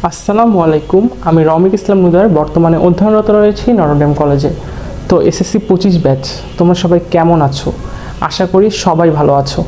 আসসালামু আলাইকুম। আমি রমিক ইসলাম নুদার বর্তমানে অধ্যয়নরত রয়েছি নটরডেম কলেজে। তো এসএসসি 25 ব্যাচ, তোমরা সবাই কেমন আছো? আশা করি সবাই ভালো আছো।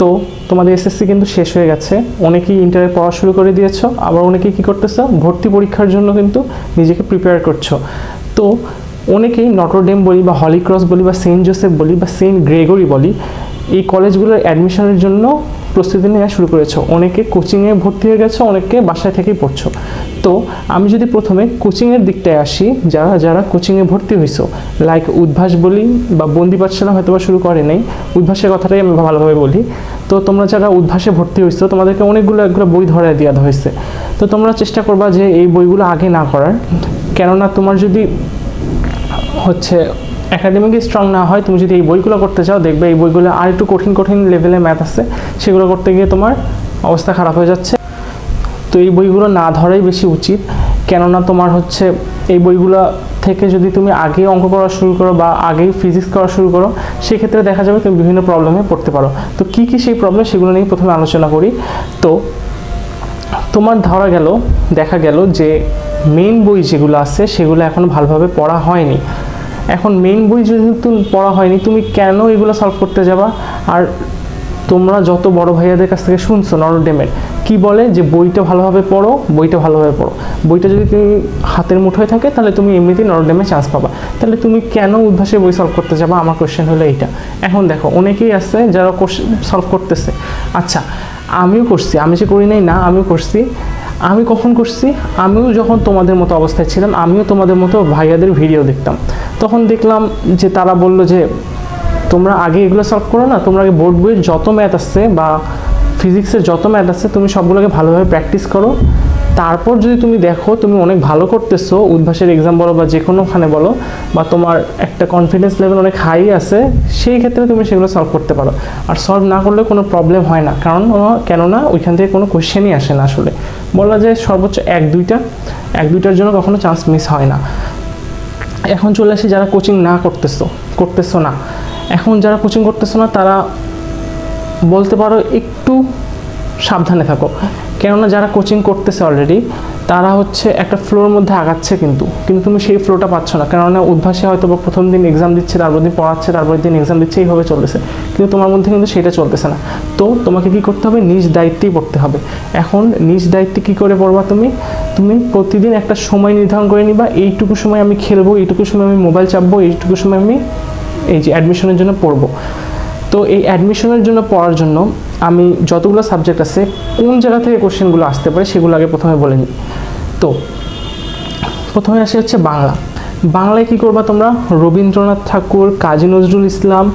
তো তোমাদের এসএসসি কিন্তু শেষ হয়ে গেছে। অনেকেই ইন্টারে পড়া শুরু করে দিয়েছো, আবার অনেকেই কী করতেছো, ভর্তি পরীক্ষার জন্য কিন্তু নিজেকে প্রিপেয়ার করছো। তো অনেকেই নটরডেম বলি বা হলি ক্রস বলি বা সেন্ট জোসেফ বলি বা সেন্ট গ্রেগরি বলি, এই কলেজগুলোর অ্যাডমিশনের জন্য প্রস্তুতি নেওয়া শুরু করেছো। অনেকে কোচিংয়ে ভর্তি হয়ে গেছো, অনেকে বাসায় থেকেই পড়ছো। তো আমি যদি প্রথমে কোচিংয়ের দিকটায় আসি, যারা যারা কোচিংয়ে ভর্তি হয়েছো, লাইক উদ্ভাস বলি বা বন্দি পাঠশালা হয়তো বা শুরু করে নেই, উদ্ভাসের কথাটাই আমি ভালোভাবে বলি। তো তোমরা যারা উদ্ভাসে ভর্তি হয়েছো, তোমাদেরকে অনেকগুলো বই ধরে দেওয়া হয়েছে। তো তোমরা চেষ্টা করবা যে এই বইগুলো আগে না করার, কেননা তোমার যদি একাডেমিক স্ট্রং না হয়, তুমি যদি এই বইগুলো করতে চাও, দেখবে এই বইগুলো আর একটু কঠিন কঠিন লেভেলের ম্যাথ আছে, সেগুলো করতে গিয়ে তোমার অবস্থা খারাপ হয়ে যাচ্ছে। তো এই বইগুলো না ধরাই বেশি উচিত, কেননা তোমার এই বইগুলো থেকে যদি তুমি আগেই অঙ্ক করা শুরু করো বা আগেই ফিজিক্স করা শুরু করো, সেক্ষেত্রে দেখা যাবে তুমি বিভিন্ন প্রবলেমে পড়তে পারো। তো কী কী সেই প্রবলেম, সেগুলো নিয়ে প্রথমে আলোচনা করি। তো তোমার দেখা গেল যে মেইন বই যেগুলো আছে সেগুলো এখনও ভালোভাবে পড়া হয়নি। এখন মেইন বই যেহেতু পড়া হয়নি, তুমি কেন এগুলো সলভ করতে যাবা? আর তোমরা যত বড় ভাইয়াদের কাছ থেকে শুনছো নটরডেমের, কি বলে যে বইটা ভালোভাবে পড়ো, বইটা ভালোভাবে পড়ো। বইটা যদি তুমি হাতের মুঠোয় থাকে, তাহলে তুমি এমনিতেই নটরডেমে চান্স পাবা। তাহলে তুমি কেন উদ্ভাসে বই সলভ করতে যাবা? আমার কোশ্চেন হলো এইটা। এখন দেখো, অনেকেই আছে যারা সলভ করতেছে। আচ্ছা, আমিও করছি, আমি যে করি নাই না, আমিও করছি। আমি কখন করছি? আমিও যখন তোমাদের মতো অবস্থায় ছিলাম, আমিও তোমাদের মতো ভাইয়াদের ভিডিও দেখতাম। তখন দেখলাম যে তারা বললো যে তোমরা আগে এগুলো সলভ করো না, তোমরা আগে বোর্ড বইয়ের যত ম্যাথ আছে বা ফিজিক্সের যত ম্যাথ আছে, তুমি সবগুলোকে ভালোভাবে প্র্যাকটিস করো। তারপর যদি তুমি দেখো তুমি অনেক ভালো করতেছো, উদ্ভাসের এক্সাম বলো বা যে কোনোখানে বলো, বা তোমার একটা কনফিডেন্স লেভেল অনেক হাই আছে, সেই ক্ষেত্রে তুমি সেগুলো সলভ করতে পারো। আর সলভ না করলে কোনো প্রবলেম হয় না, কেননা ওইখান থেকে কোনো কোয়েশ্চেনই আসে না। আসলে বলা যায় সর্বোচ্চ এক দুইটার জন্য কখনো চান্স মিস হয় না। এখন চলে আসি যারা কোচিং না করতেছো না। এখন যারা কোচিং করতেছো না, তারা বলতে পারো একটু সাবধানে থাকো, কেননা যারা কোচিং করতেছে অলরেডি, তারা একটা ফ্লোর মধ্যে আগাচ্ছে, কিন্তু তুমি সেই ফ্লোটা পাচ্ছ না। কেননা উদ্ভাসে হয়তো বা প্রথম দিন এক্সাম দিচ্ছে, তারপর দিন পড়াচ্ছে, তারপর দিন এক্সাম দিচ্ছে, এইভাবে চলতেছে, কিন্তু তোমার মধ্যে কিন্তু সেটা চলতেছে না। তো তোমাকে কি করতে হবে? নিজ দায়িত্বেই পড়তে হবে। এখন নিজ দায়িত্বে কি করে পড়বা? তুমি প্রতিদিন একটা সময় নির্ধারণ করে নিবা, এইটুকু সময় আমি খেলবো, এইটুকু সময় আমি মোবাইল চাপবো, এইটুকু সময় আমি এই যে অ্যাডমিশনের জন্য পড়বো। তো এই অ্যাডমিশনের জন্য পড়ার জন্য আমি যতগুলো সাবজেক্ট আছে, কোন জায়গা থেকে কোশ্চেনগুলো আসতে পারে সেগুলো আগে প্রথমে বলে নিই। তো প্রথমে আসে বাংলায় কি করবা তোমরা? রবীন্দ্রনাথ ঠাকুর, কাজী নজরুল ইসলাম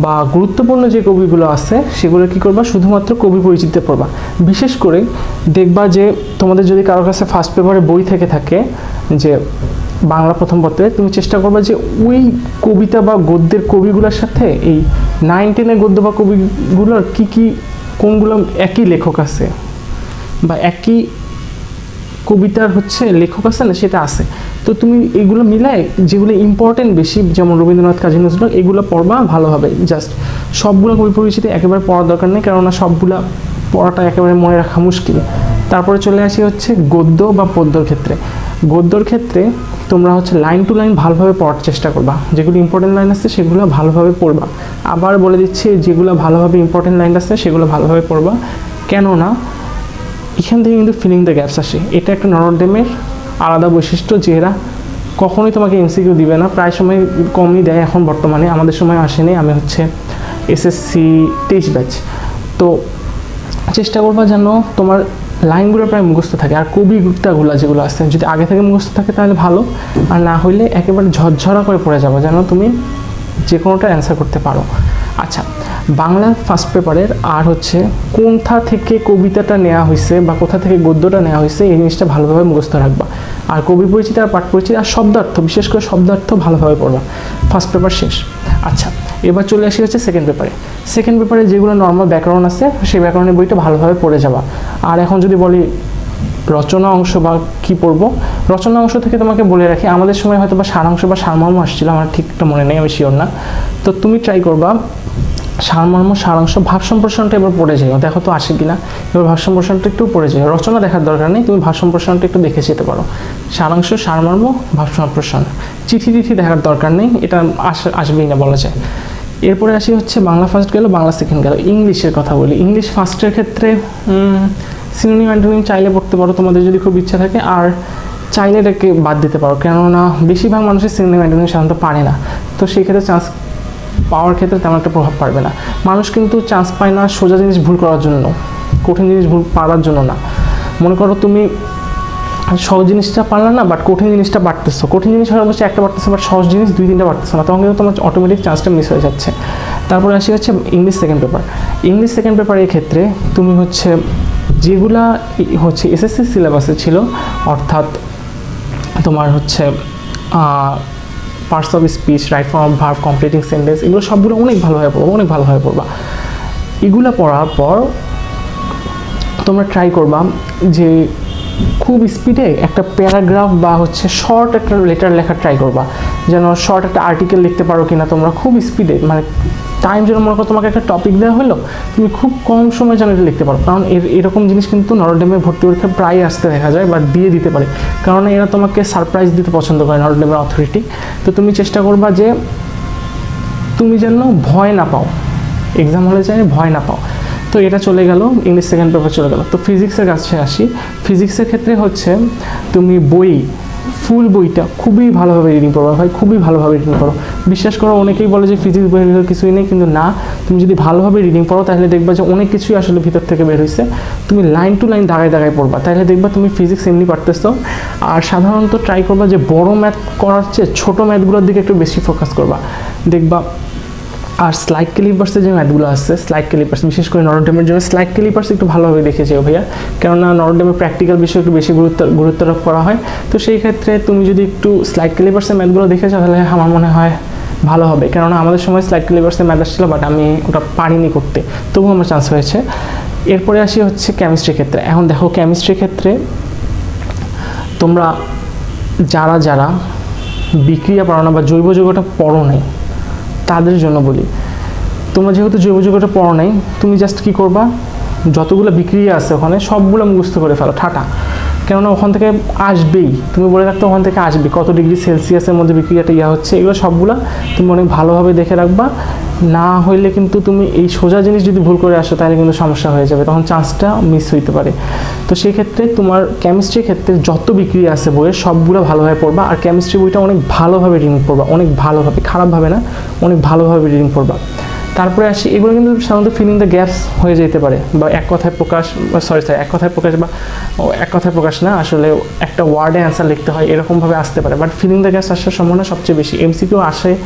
বা গুরুত্বপূর্ণ যে কবিগুলো আছে, সেগুলো কি করবা? শুধুমাত্র কবি পরিচিতি পড়বা। বিশেষ করে দেখবা যে তোমাদের যদি কারোর কাছে ফার্স্ট পেপারে বই থেকে থাকে যে বাংলা প্রথম পত্রে, তুমি চেষ্টা করবা যে ওই কবিতা বা গদ্যের কবিগুলোর সাথে এই 9-10 গদ্য বা কবিগুলোর কোনগুলো একই লেখক আছে বা একই কবিতার লেখক আছে না, সেটা আছে। তো তুমি এগুলো মিলায় যেগুলো ইম্পর্টেন্ট বেশি, যেমন রবীন্দ্রনাথ, কাজী নজরুল, এগুলো পড়বা ভালোভাবে। জাস্ট সবগুলো কবি পরিচিতি একেবারে পড়ার দরকার নেই, কেননা সবগুলা পড়াটা একেবারে মনে রাখা মুশকিল। তারপরে চলে আসি গদ্য বা পদ্যর ক্ষেত্রে। গদ্যর ক্ষেত্রে তোমরা লাইন টু লাইন ভালোভাবে পড়ার চেষ্টা করবা। যেগুলো ইম্পর্টেন্ট লাইন আছে সেগুলো ভালোভাবে পড়বা। আবার বলে দিচ্ছি, যেগুলো ভালোভাবে ইম্পর্টেন্ট লাইন আছে সেগুলো ভালোভাবে পড়বা, কেননা এখান থেকে কিন্তু ফিলিং দ্য গ্যাপস আসে। এটা একটা নটরডেমের আলাদা বৈশিষ্ট্য, যে এরা কখনোই তোমাকে এমসিকিউ দিবে না, প্রায় সময় কমই দেয়। এখন বর্তমানে আমাদের সময় আসেনি, আমি এসএসসি 23 ব্যাচ। তো চেষ্টা করবা যেন তোমার লাইনগুলো প্রায় মুখস্থ থাকে। আর কবিতাগুলো যেগুলো আছে, যদি আগে থেকে মুখস্থ থাকে তাহলে ভালো, আর না হইলে একেবারে ঝরঝরা করে পড়ে যাবো, যেন তুমি যে কোনোটা অ্যান্সার করতে পারো। আচ্ছা, বাংলা ফার্স্ট পেপারের আর কোথা থেকে কবিতাটা নেওয়া হয়েছে বা কোথা থেকে গদ্যটা নেওয়া হয়েছে, এই জিনিসটা ভালোভাবে মুখস্থ রাখবা। আর কবি পরিচিতি আর পাঠ পরিচিতি আর শব্দার্থ, বিশেষ করে শব্দার্থ ভালোভাবে পড়বা। ফার্স্ট পেপার শেষ। আচ্ছা, এবার চলে আসি সেকেন্ড পেপারে যেগুলো নর্মাল ব্যাকরণ আছে, সেই ব্যাকরণের বইটা ভালোভাবে পড়ে যাবা। আর এখন যদি বলি রচনা অংশ বা কী পড়বো, রচনা অংশ থেকে তোমাকে বলে রাখি, আমাদের সময় হয়তো বা সারাংশ বা সারমর্ম আসছিল, আমার ঠিক একটা মনে নেই, আমি শিওর না। তো তুমি ট্রাই করবা সারমর্ম, সারাংশ, ভাব সম্প্রসারণটা এবার পড়ে যাও, দেখো তো আসে কিনা। এবার ভাব সম্প্রসারণটা একটু পড়ে যাও, রচনা দেখার দরকার নেই, তুমি ভাব সম্প্রসারণটা একটু দেখে যেতে পারো। সারাংশ, সারমর্ম, ভাব সম্প্রসারণ, চিঠি টিঠি দেখার দরকার নেই, এটা আসবেই না বলা যায়। এরপরে আসি হচ্ছে বাংলা ফার্স্ট গেল, বাংলা সেকেন্ড গেল। ইংলিশের কথা বলি, ইংলিশ ফার্স্টের ক্ষেত্রে সিনোনিম অ্যান্টোনিম চাইলে পড়তে পারো তোমাদের যদি খুব ইচ্ছা থাকে, আর চাইলে এটাকে বাদ দিতে পারো, কেননা বেশিরভাগ মানুষের সিনোনিম অ্যান্টোনিম সাধারণত পারে না, তো সেই ক্ষেত্রে চান্স পাওয়ার ক্ষেত্রে তেমন একটা প্রভাব পারবে না। মানুষ কিন্তু চান্স পায় না সোজা জিনিস ভুল করার জন্য, কঠিন জিনিস ভুল পারার জন্য না। মনে করো তুমি সহজ জিনিসটা পারলে না, বাট কঠিন জিনিসটা বাড়তেছো, কঠিন জিনিস হয়ে অবশ্যই একটা বাড়তেছো, বাট সহজ জিনিস 2-3টা বাড়তেছো না, তখন কিন্তু তোমার অটোমেটিক চান্সটা মিস হয়ে যাচ্ছে। তারপরে আসি হচ্ছে English second paper. English second পেপারের ক্ষেত্রে তুমি হচ্ছে যেগুলা হচ্ছে এসএসসি সিলেবাসে ছিল, অর্থাৎ তোমার হচ্ছে parts of speech, right form of verb, completing sentence, এগুলো সবগুলো অনেক ভালোভাবে পড়বো, অনেক ভালোভাবে পড়বা। এগুলো পড়ার পর তোমরা ট্রাই করবা যে খুব স্পিডে একটা প্যারাগ্রাফ বা হচ্ছে শর্ট একটা লেটার লেখার ট্রাই করবা, যেন শর্ট একটা আর্টিকেল লিখতে পারো কিনা তোমরা খুব স্পিডে, মানে টাইম যেন মনে করো তোমাকে একটা টপিক দেওয়া হলো, তুমি খুব কম সময় যেন এটা লিখতে পারো। কারণ এরকম জিনিস কিন্তু নটরডেমের ভর্তি পরীক্ষায় প্রায় আসতে দেখা যায় বা দিয়ে দিতে পারে, কারণ এরা তোমাকে সারপ্রাইজ দিতে পছন্দ করে নটরডেমের অথরিটি। তো তুমি চেষ্টা করবা যে তুমি যেন ভয় না পাও, এক্সাম হলে চাই ভয় না পাও। তো এটা চলে গেল, ইংলিশ সেকেন্ড পেপার চলে গেল। তো ফিজিক্সের কাছে আসি। ফিজিক্সের ক্ষেত্রে হচ্ছে তুমি ফুল বইটা খুবই ভালোভাবে রিডিং করো ভাই, খুবই ভালোভাবে রিডিং করো। বিশ্বাস করো, অনেকেই বলে যে ফিজিক্স বইয়ের ভিতরে কিছুই নেই, কিন্তু না, তুমি যদি ভালোভাবে রিডিং পড়ো তাহলে দেখবা যে অনেক কিছুই আসলে ভিতর থেকে বের হয়েছে। তুমি লাইন টু লাইন দাগায় দাগায় পড়বা, তাহলে দেখবা তুমি ফিজিক্স এমনি পারতেছো। আর সাধারণত ট্রাই করবা যে বড় ম্যাথ করার চেয়ে ছোটো ম্যাথগুলোর দিকে একটু বেশি ফোকাস করবা, দেখবা। আর স্লাইড ক্যালিপার্সের যে ম্যাথগুলো আছে, স্লাইড ক্যালিপার্স বিশেষ করে নটরডেমের জন্য স্লাইড ক্যালিপার্স একটু ভালোভাবে দেখে যেও ভাইয়া, কেননা নটরডেমের প্র্যাকটিক্যাল বিষয় একটু বেশি গুরুত্বারোপ করা হয়। তো সেই ক্ষেত্রে তুমি যদি একটু স্লাইড ক্যালিপার্সের ম্যাথগুলো দেখে যাও তাহলে আমার মনে হয় ভালো হবে, কেননা আমাদের সময় স্লাইড ক্যালিপার্সের ম্যাথ আসছিল, বাট আমি ওটা পারিনি করতে, তবুও আমার চান্স হয়েছে। এরপরে আসি হচ্ছে কেমিস্ট্রির ক্ষেত্রে। এখন দেখো কেমিস্ট্রির ক্ষেত্রে তোমরা যারা বিক্রিয়া পড়ো না বা জৈব যৌগটা পড়ো নাই তাদের জন্য বলি, তোমরা যেহেতু জৈব যৌগটা পড়ো নাই, তুমি জাস্ট কী করবা, যতগুলো বিক্রিয়া আছে ওখানে সবগুলো মুখস্থ করে ফেলো ঠাটা, কেননা ওখান থেকে আসবেই, তুমি বলে রাখতে ওখান থেকে আসবে কত ডিগ্রি সেলসিয়াসের মধ্যে বিক্রিয়াটা হচ্ছে, এগুলো সবগুলো তুমি অনেক ভালোভাবে দেখে রাখবা। না হইলে কিন্তু তুমি এই সোজা জিনিস যদি ভুল করে আসো তাহলে কিন্তু সমস্যা হয়ে যাবে, তখন চান্সটা মিস হইতে পারে। তো সেই ক্ষেত্রে তোমার কেমিস্ট্রির ক্ষেত্রে যত বিক্রিয়া আছে বইয়ের সবগুলো ভালোভাবে পড়বা, আর কেমিস্ট্রি বইটা অনেক ভালোভাবে রিডিং পড়বা, অনেক ভালোভাবে, খারাপভাবে না, অনেক ভালোভাবে রিডিং পড়বা। তারপরে আসি, এগুলো কিন্তু সাধারণত ফিলিং দ্য গ্যাপস হয়ে যেতে পারে, বা এক কথায় প্রকাশ না, আসলে একটা ওয়ার্ডে অ্যান্সার লিখতে হয়, এরকমভাবে আসতে পারে, বাট ফিলিং দ্য গ্যাপস আসার সম্ভাবনা সবচেয়ে বেশি। এমসিকিউ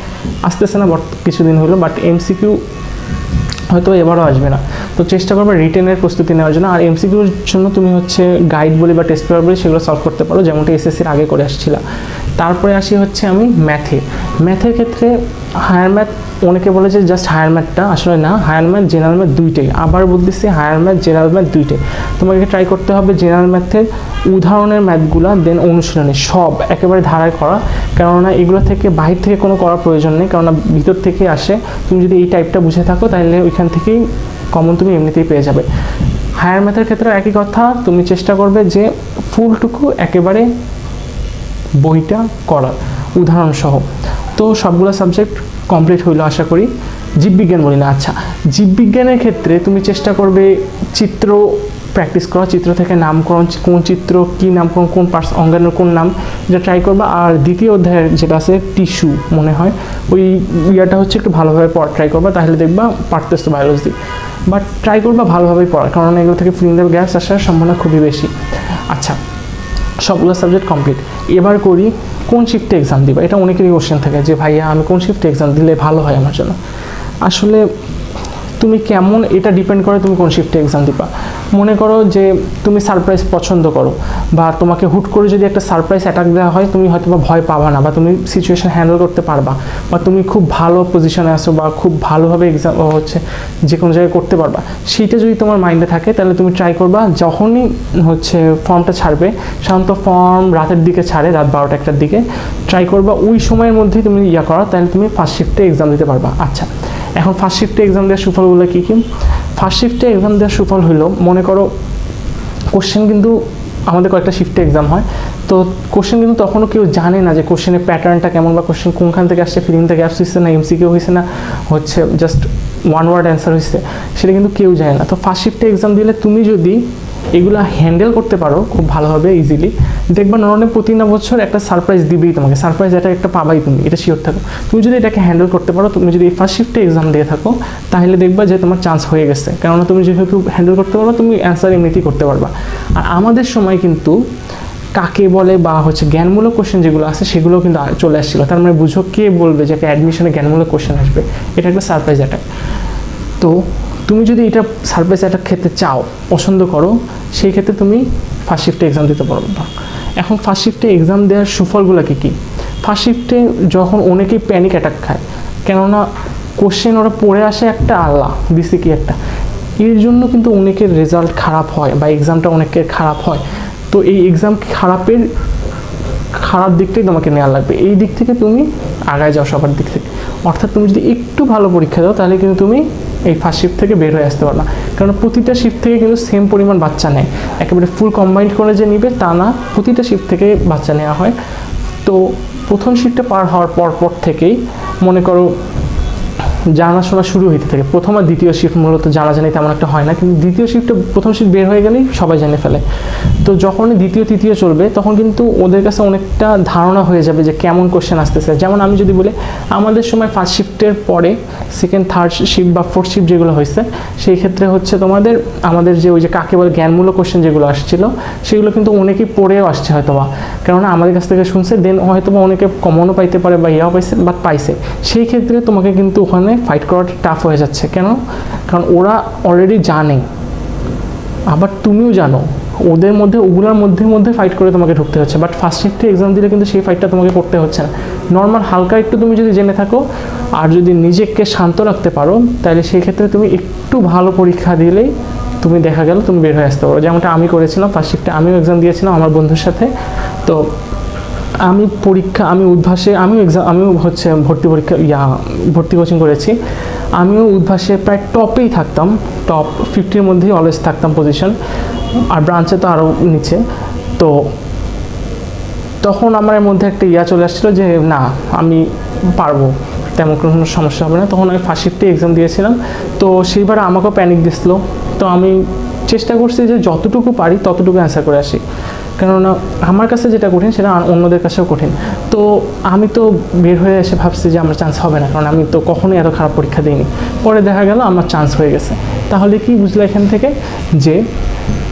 আসতেছে না কিছুদিন হলো, বাট এমসিকিউ হয়তো এবারও আসবে না। তো চেষ্টা করবে রিটেনের প্রস্তুতি নেওয়ার জন্য। আর এমসিকিউর জন্য তুমি হচ্ছে গাইড বলি বা টেস্ট পেপার বলি সেগুলো সলভ করতে পারো, যেমনটা এসএসসির আগে করে আসছিলাম। তারপরে আসি হচ্ছে আমি ম্যাথের ক্ষেত্রে হায়ার ম্যাথ, অনেকে বলে যে জাস্ট হায়ার ম্যাথটা, আসলে না, হায়ার ম্যাথ জেনারেল ম্যাথ দুইটাই, আবার বলতেছি হায়ার ম্যাথ জেনারেল ম্যাথ দুইটাই। তোমাকে ট্রাই করতে হবে জেনারেল ম্যাথের উদাহরণের ম্যাথগুলো, দেন অনুশীলনী সব একেবারে ধারায় করা, কেননা এগুলো থেকে বাহির থেকে কোনো করার প্রয়োজন নেই, কেননা ভিতর থেকে আসে। তুমি যদি এই টাইপটা বুঝে থাকো তাহলে ওইখান থেকেই কমন তুমি এমনিতেই পেয়ে যাবে। হায়ার ম্যাথের ক্ষেত্রে একই কথা, তুমি চেষ্টা করবে যে ফুলটুকু একেবারে বইটা করার উদাহরণ সহ। তো সবগুলো সাবজেক্ট কমপ্লিট হইলো আশা করি। জীববিজ্ঞান বলি না, আচ্ছা, জীববিজ্ঞানের ক্ষেত্রে তুমি চেষ্টা করবে চিত্র প্র্যাকটিস করা, চিত্র থেকে নামকরণ, কোন চিত্র কী নামকরণ, কোন পার্টস অঙ্গাণুর কোন নাম, এটা ট্রাই করবা। আর দ্বিতীয় অধ্যায়ের যেটা আছে টিস্যু মনে হয়, ওই ইয়াটা হচ্ছে একটু ভালোভাবে পড়া ট্রাই করবা, তাহলে দেখবা পারতেছ তো বায়োলজি, বাট ট্রাই করবা ভালোভাবেই পড়া, কারণ এগুলো থেকে ফিলিং দ্য গ্যাপস আসার সম্ভাবনা খুবই বেশি। আচ্ছা, সবগুলো সাবজেক্ট কমপ্লিট। এবার করি কোন শিফটে এক্সাম দিবা, এটা অনেকেরই কোশ্চেন থাকে যে ভাইয়া আমি কোন শিফটে এক্সাম দিলে ভালো হয় আমার জন্য। আসলে তুমি কেমন, এটা ডিপেন্ড করে তুমি কোন শিফটে এক্সাম দিবা। মনে করো যে তুমি সারপ্রাইজ পছন্দ করো, বা তোমাকে হুট করে যদি একটা সারপ্রাইজ অ্যাটাক দেওয়া হয় তুমি হয়তো বা ভয় পাবা না, বা তুমি সিচুয়েশন হ্যান্ডেল করতে পারবা, বা তুমি খুব ভালো পজিশনে আসো, বা খুব ভালোভাবে এক্সাম হচ্ছে যে কোনো জায়গায় করতে পারবা, সেইটা যদি তোমার মাইন্ডে থাকে তাহলে তুমি ট্রাই করবা যখনই হচ্ছে ফর্মটা ছাড়বে, সাধারণত ফর্ম রাতের দিকে ছাড়ে, রাত 12টা-1টার দিকে, ট্রাই করবা ওই সময়ের মধ্যেই তুমি করা, তাহলে তুমি ফার্স্ট শিফটে এক্সাম দিতে পারবা। আচ্ছা, এখন ফার্স্ট শিফটে এক্সাম দেওয়ার সুফলগুলো কী কী? ফার্স্ট শিফটে এক্সাম দেওয়ার সুফল হলো, মনে করো কোশ্চেন কিন্তু আমাদের কয়েকটা শিফটে এক্সাম হয়, তো কোশ্চেন কিন্তু তখনও কেউ জানে না যে কোশ্চেনের প্যাটার্নটা কেমন, বা কোশ্চেন কোনখান থেকে আসছে, ফিলিং থেকে আসছে না এমসিকিউ হয়েছে না হচ্ছে জাস্ট ওয়ান ওয়ার্ড অ্যান্সার হয়েছে, সেটা কিন্তু কেউ জানে না। তো ফার্স্ট শিফটে এক্সাম দিলে তুমি যদি এগুলো হ্যান্ডেল করতে পারো খুব ভালোভাবে ইজিলি, দেখবা নর্মালি প্রতি না বছর একটা সারপ্রাইজ দিবেই তোমাকে, সারপ্রাইজ এটা একটা পাবাই তুমি, এটা শিওর থাকো। তুমি যদি এটাকে হ্যান্ডেল করতে পারো, তুমি যদি এই ফার্স্ট শিফটে এক্সাম দিয়ে থাকো, তাহলে দেখবা যে তোমার চান্স হয়ে গেছে, কেননা তুমি যেহেতু হ্যান্ডেল করতে পারো, তুমি অ্যান্সার এমনিতেই করতে পারবা। আর আমাদের সময় কিন্তু কাকে বলে বা হচ্ছে জ্ঞানমূলক কোশ্চেন যেগুলো আছে সেগুলো কিন্তু চলে আসছিলো, তার মানে বুঝো কে বলবে যে একটা অ্যাডমিশনে জ্ঞানমূলক কোশ্চেন আসবে, এটা একটা সারপ্রাইজ অ্যাটাক। তো তুমি যদি এটা সারপ্রাইজ অ্যাটাক খেতে চাও, পছন্দ করো, সেই ক্ষেত্রে তুমি ফার্স্ট শিফটে এক্সাম দিতে পারো। এখন ফার্স্ট শিফটে এক্সাম দেওয়ার সুফলগুলো কী কী? ফার্স্ট শিফটে যখন অনেকেই প্যানিক অ্যাটাক খায়, কেননা কোশ্চেন ওরা পড়ে আসে একটা, আল্লাহ দিছে কি একটা, এর জন্য কিন্তু অনেকের রেজাল্ট খারাপ হয় বা এক্সামটা অনেকের খারাপ হয়। তো এই এক্সাম খারাপ দিকটাই তোমাকে নেওয়া লাগবে, এই দিক থেকে তুমি আগায় যাও সবার দিক থেকে। অর্থাৎ তুমি যদি একটু ভালো পরীক্ষা দাও, তাহলে কিন্তু তুমি এই ফার্স্ট শিফট থেকে বের হয়ে আসতে পারো না, কারণ প্রতিটা শিফট থেকে কিন্তু সেম পরিমাণ বাচ্চা নেয়, একেবারে ফুল কম্বাইন্ড করে যে নিবে তা না, প্রতিটা শিফট থেকে বাচ্চা নেওয়া হয়। তো প্রথম শিফটে পার হওয়ার পর থেকেই মনে করো জানাশোনা শুরু হইতে থাকে। প্রথম আর দ্বিতীয় শিফট মূলত জানাজানি তেমন একটা হয় না, কিন্তু দ্বিতীয় শিফটে প্রথম শিফট বের হয়ে গেলেই সবাই জেনে ফেলে। তো যখনই দ্বিতীয় তৃতীয় চলবে, তখন কিন্তু ওদের কাছে অনেকটা ধারণা হয়ে যাবে যে কেমন কোশ্চেন আসতেছে। যেমন আমি যদি বলি, আমাদের সময় ফার্স্ট শিফটের পরে সেকেন্ড থার্ড শিফট বা ফোর্থ শিফট যেগুলো হয়েছে, সেই ক্ষেত্রে হচ্ছে আমাদের যে ওই যে কাকে বলে জ্ঞানমূলক কোশ্চেন যেগুলো আসছিল, সেগুলো কিন্তু অনেকেই পড়েও আসছে হয়তোবা, কেননা আমাদের কাছ থেকে শুনছে, দেন হয়তোবা অনেকে কমনও পাইতে পারে বা ইয়াও পাইছে, বাট পাইছে। সেই ক্ষেত্রে তোমাকে কিন্তু ওখানে ফাইট করাটা টাফ হয়ে যাচ্ছে। কারণ ওরা অলরেডি জানে, আবার তুমিও জানো, ওগুলোর মধ্যে ফাইট করে তোমাকে ঢুকতে হচ্ছে। বাট ফার্স্ট শিফটে এক্সাম দিলে কিন্তু সেই ফাইটটা তোমাকে করতে হচ্ছে না। নর্মাল হালকা একটু তুমি যদি জেনে থাকো আর যদি নিজেকে শান্ত রাখতে পারো, তাহলে সেই ক্ষেত্রে তুমি একটু ভালো পরীক্ষা দিলেই তুমি দেখা গেল তুমি বের হয়ে আসতে পারো। যেমনটা আমি করেছিলাম ফার্স্ট শিফটে, আমিও এক্সাম দিয়েছিলাম আমার বন্ধুর সাথে। তো আমিও হচ্ছে ভর্তি কোচিং করেছি। আমিও উদ্ভাসে প্রায় টপেই থাকতাম, টপ 50-র মধ্যেই অলওয়েজ থাকতাম পজিশন, আর ব্রাঞ্চে তো আরও নিচে। তো তখন আমার মধ্যে একটা চলে আসছিলো যে না, আমি পারবো, তেমন কোনো সমস্যা হবে না। তখন আমি ফার্স্ট শিফটে এক্সাম দিয়েছিলাম। তো সেইবার আমাকেও প্যানিক দিচ্ছিলো। তো আমি চেষ্টা করছি যে যতটুকু পারি ততটুকু অ্যান্সার করে আসি, কেননা আমার কাছে যেটা কঠিন সেটা অন্যদের কাছেও কঠিন। তো আমি তো বের হয়ে এসে ভাবছি যে আমার চান্স হবে না, কারণ আমি তো কখনোই এত খারাপ পরীক্ষা দিইনি। পরে দেখা গেল আমার চান্স হয়ে গেছে। তাহলে কি বুঝলে এখান থেকে যে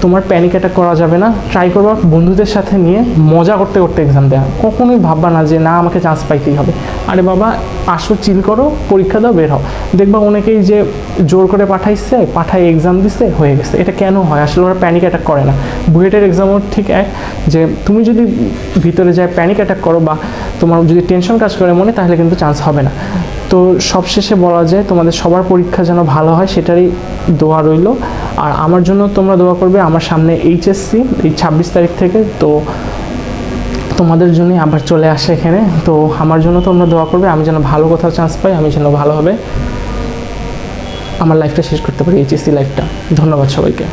তোমার প্যানিক অ্যাটাক করা যাবে না। ট্রাই করবা বন্ধুদের সাথে নিয়ে মজা করতে করতে এক্সাম দেওয়া। কখনোই ভাববা না যে না আমাকে চান্স পাইতেই হবে। আরে বাবা, আসো, চিল করো, পরীক্ষা দাও, বের হও। দেখবা অনেকেই যে জোর করে পাঠায় এক্সাম দিচ্ছে, হয়ে গেছে। এটা কেন হয়? আসলে ওরা প্যানিক অ্যাটাক করে না। বুয়েটের এক্সামও ঠিক এক, যে তুমি যদি ভিতরে যায় প্যানিক অ্যাটাক করো বা তোমার যদি টেনশন কাজ করে মনে, তাহলে কিন্তু চান্স হবে না। তো সবশেষে বলা যায় তোমাদের সবার পরীক্ষা যেন ভালো হয়, সেটারই দোয়া রইল। আর আমার জন্য তোমরা দোয়া করবে। আমার সামনে এইচএসসি এই 26 তারিখ থেকে, তো তোমাদের জন্যই আবার চলে আসে এখানে। তো আমার জন্য তোমরা দোয়া করবে, আমি যেন ভালো কোথাও চান্স পাই, আমি যেন ভালোভাবে আমার লাইফটা শেষ করতে পারি, এইচএসসি লাইফটা। ধন্যবাদ সবাইকে।